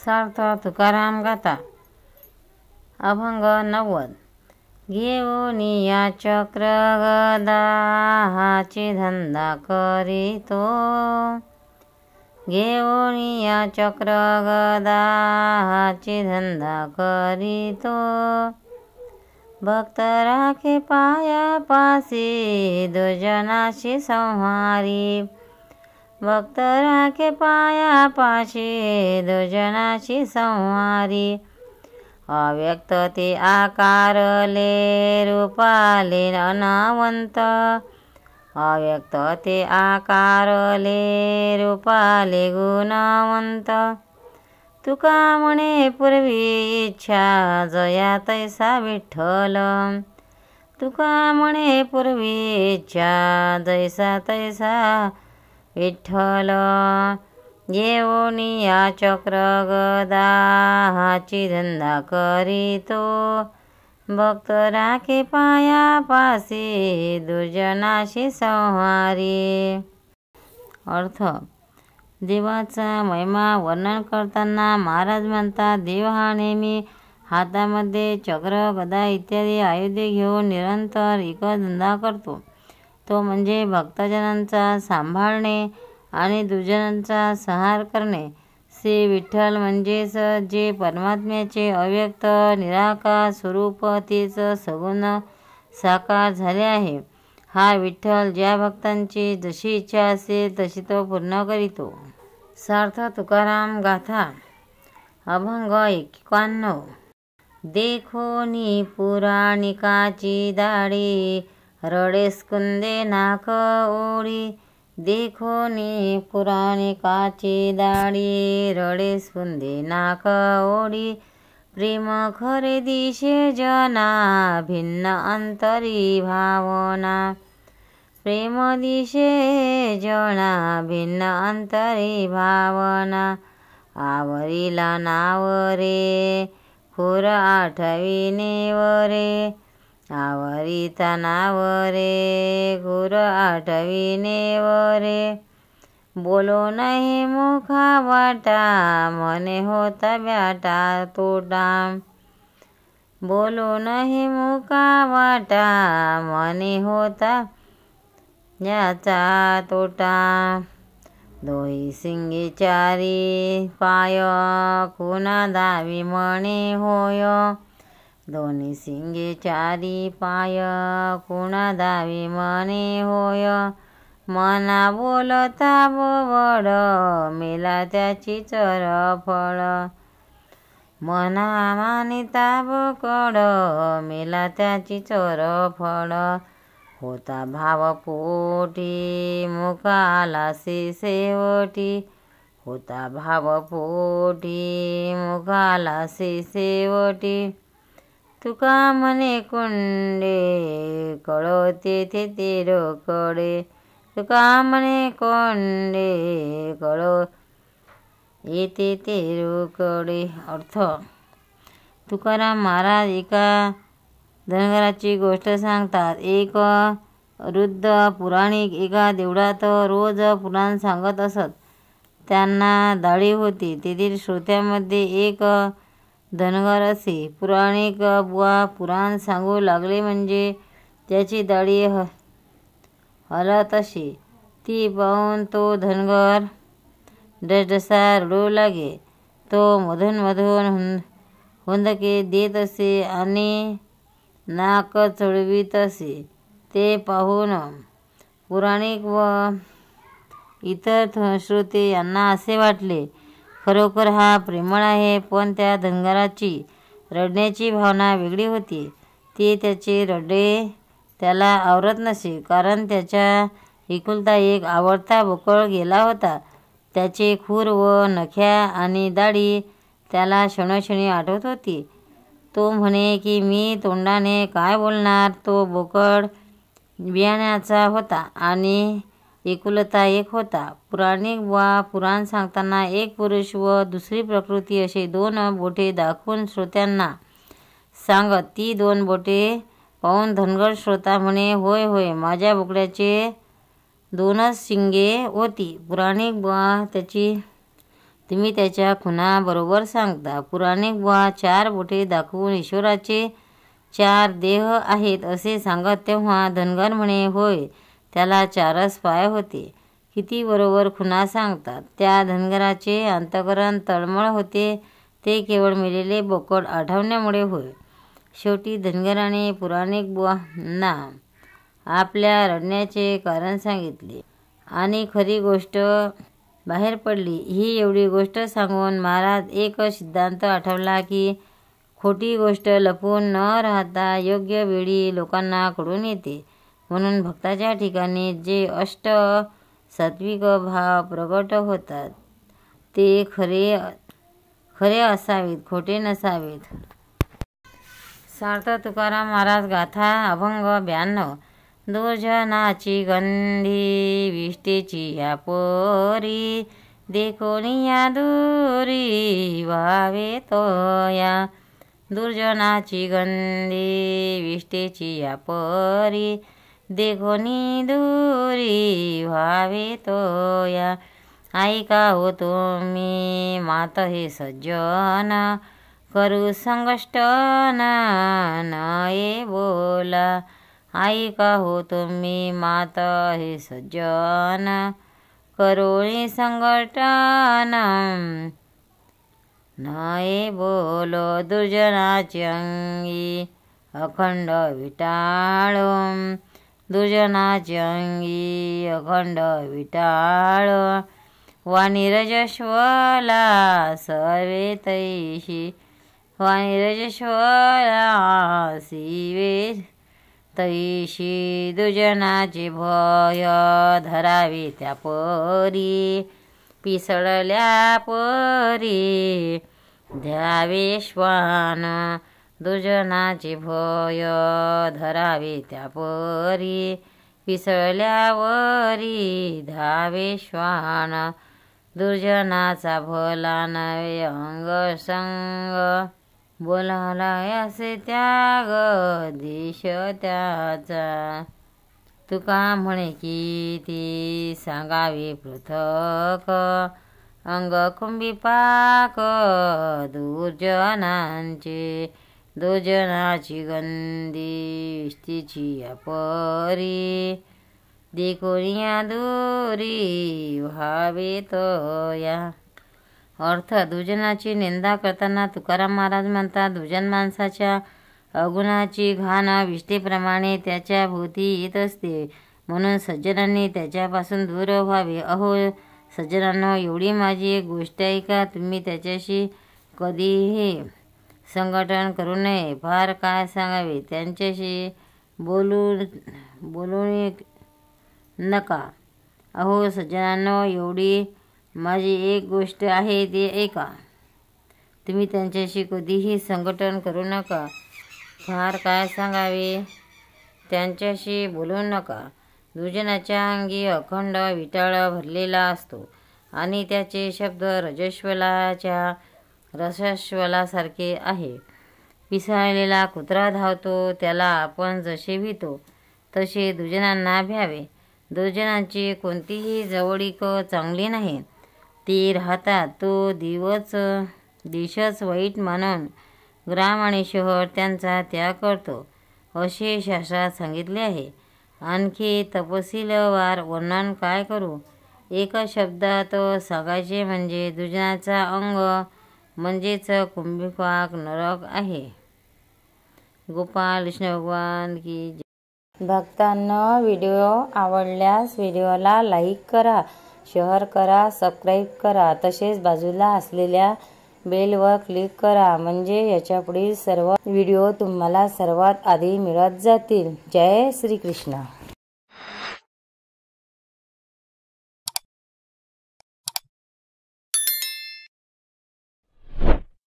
सार्थ तुकाराम गाथा अभंग 90. घेऊनिया चक्र गदा हाची धंदा करीतो. घेऊनिया चक्र गदा हाची धंदा करीतो. भक्त राखे पाया पासी दुजनाशी संहारी. भक्त राखे पाया पाशी दुजनाशी संहारी. अव्यक्त ते आकारले रूपाले अनावंत. अव्यक्त ते आकारले रूपाले गुणवंत. तुका म्हणे पूर्वी इच्छा जया तैसा विठ्ठल. तुका म्हणे पूर्वी इच्छा जैसा तैसा विठ्ठल. घेऊनिया चक्र गदा हाची धंदा करीतो. भक्त राखे पाया पासी दुर्जनाशी संहारी. अर्थ देवाचा महिमा वर्णन करताना महाराज म्हणतात, देव हा नेहमी हातामध्ये चक्र गदा इत्यादी आयुधे घेऊन निरंतर एकच धंदा करतो. तो म्हणजे भक्तजनांचा सांभाळणे आणि दुर्जनांचा संहार करणे. श्री विठ्ठल म्हणजेच जे परमात्म्याचे अव्यक्त निराकार स्वरूप तेच सगुण साकार झाले आहे. हा विठ्ठल ज्या भक्तांची जशी इच्छा असेल तशी तो पूर्ण करीतो. सार्थ तुकाराम गाथा अभंग 91. देखोनी पुराणिकाची दाढी रडेस कुंदे नाक ओढी. देखोनी पुराणिकाची दाढी रडेस कुंदे नाक ओढी. प्रेम खरे दिशे जना भिन्न अंतरी भावना. प्रेम दिशे जना भिन्न अंतरी भावना. आवरीला नाव रे खुर आठविणे वरे. आवरिता नाव रे खुर आठविणे वरे. बोलो नाही मुखा वाटा मने होता ब्याटा तोटा. बोलो नाही मुखा वाटा मने होता याचा तोटा. दोही सिंगी चारी पाय कुणा दावी म्हणे होय. दोन्ही सिंगे चारी पाय कुणा दावी म्हणे होय. मना बोलता बोबड मेला त्याची चरफळ. मना मानिता बोकड मेला त्याची चरफळ. होता भाव पोटी मुखाला शेवटी. होता भाव पोटी मुखाला शेवटी. तुका म्हणे कोंडे कळो तेथे ते रोकडे. तुका म्हणे कोंडे कळो येथे ते रोकडे. अर्थ तुकाराम महाराज एका धनगराची गोष्ट सांगतात. एक वृद्ध पुराणिक एका देवळात रोज पुराण सांगत असत. त्यांना दाढी होती. तेथील श्रोत्यामध्ये एक धनगर असे. पुराणिक बुवा पुराण सांगू लागले म्हणजे त्याची दाढी हलत असे. ती पाहून तो धनगर डसडसा रडू लागे. तो मधून हुंदके देत असे आणि नाक चढवीत असे. ते पाहून पुराणिक व इतर श्रोते यांना असे वाटले, खरोखर हा प्रेमळ आहे. पण त्या धनगराची रडण्याची भावना वेगळी होती. ते त्याचे रडे त्याला आवरत नसे. कारण त्याचा एकुलता एक आवडता बोकड गेला होता. त्याचे खूर व नख्या आणि दाढी त्याला क्षणोक्षणी आठवत होती. तो म्हणे की मी तोंडाने काय बोलणार. तो बोकड बियाण्याचा होता आणि एकुलता एक होता. पुराणिक वा पुराण सांगताना एक पुरुष व दुसरी प्रकृती असे 2 बोटे दाखवून श्रोत्यांना सांगत. ती 2 बोटे पाहून धनगर श्रोता म्हणे, होय होय माझ्या बोकड्याचे 2च शिंगे होती. पुराणिक बुवा त्याची तुम्ही त्याच्या खुणा बरोबर सांगता. पुराणिक बुवा 4 बोटे दाखवून ईश्वराचे 4 देह आहेत असे सांगत तेव्हा धनगर म्हणे, होय, त्याला 4च पाय होते. किती बरोबर खुणा सांगतात. त्या धनगराचे अंतःकरण तळमळ होते ते केवळ मेलेले बोकड आठवण्यामुळे होय. शेवटी धनगराने पुराणिक बुवांना आपल्या रडण्याचे कारण सांगितले आणि खरी गोष्ट बाहेर पडली. ही एवढी गोष्ट सांगून महाराज एक सिद्धांत आठवला की खोटी गोष्ट लपवून न राहता योग्य वेळी लोकांना कळून येते. म्हणून भक्ताच्या ठिकाणी जे अष्ट सात्विक भाव प्रगट होतात ते खरे असावेत, खोटे नसावेत. सार्थ तुकाराम महाराज गाथा अभंग 92. दुर्जनाची गंधी विष्टेची या पोरी, देखोनिया दूरी व्हावे तोया. दुर्जनाची गंधी विष्टेची या पोरी, देखोनी दूरी व्हावे तोया. ऐका हो तुम्ही मात हे सज्जन, करू संकष्ट नये बोला. ऐका हो तुम्ही मात हे सज्जन, करोळी संकटन नये बोलो. दुर्जनाची अंगी अखंड विटाळो, दुर्जनाची अंगी अखंड विटाळो. वाणी रजस्वला सर्वे तैशी, वाणी रजस्वला शिवे तैशी. दुर्जनाचे भय धरावे त्या परी, पिसळल्या परी द्यावे श्वान. दुर्जनाचे भय धरावे त्या परी, पिसळल्यावरी धावे श्वान. दुर्जनाचा भला नवे अंग संग, बोलाला असे त्याग देश त्याचा. तुका म्हणे किती सांगावे पृथक, अंग कुंभी पाक दुर्जनांचे. दुर्जनाची गंधी विष्टेची या परी, देखोनिया दूरी व्हावे तोया. अर्थ दुर्जनाची निंदा करताना तुकाराम महाराज म्हणतात, दुर्जन माणसाच्या अवगुणाची घाण विष्टेप्रमाणे त्याच्या भोवती येत असते, म्हणून सज्जनांनी त्याच्यापासून दूर व्हावे. अहो सज्जनांनो, एवढी माझी एक गोष्ट आहे का तुम्ही त्याच्याशी कधीही संघटन करू नये. फार काय सांगावे, त्यांच्याशी बोलू नका. अहो सज्जनांनो, एवढी माझी एक गोष्ट आहे ती ऐका. तुम्ही त्यांच्याशी कधीही संघटन करू नका. फार काय सांगावे, त्यांच्याशी बोलू नका. दुर्जनाच्या अंगी अखंड विटाळ भरलेला असतो आणि त्याचे शब्द रजस्वलाच्या रसस्वलासारखे आहे. पिसाळलेला कुत्रा धावतो त्याला आपण जसे भीतो तसे दुर्जनांना भ्यावे. दुर्जनांची कोणतीही जवळीक चांगली नाही. ती राहतात तो दिवसच वाईट मानून ग्राम आणि शहर त्यांचा त्याग करतो असे शास्त्रात सांगितले आहे. आणखी तपशीलवार वर्णन काय करू. एका शब्दात सांगायचे म्हणजे दुर्जनाचा अंग म्हणजेच कुंभीपाक नरक आहे. गोपाल कृष्ण भगवान की जय. भक्तांनो, व्हिडिओ आवडल्यास व्हिडिओला लाईक करा, शेअर करा, सबस्क्राईब करा. तसेच बाजूला असलेल्या बेलवर क्लिक करा म्हणजे याच्यापुढील सर्व व्हिडिओ तुम्हाला सर्वात आधी मिळत जातील. जय श्री कृष्ण.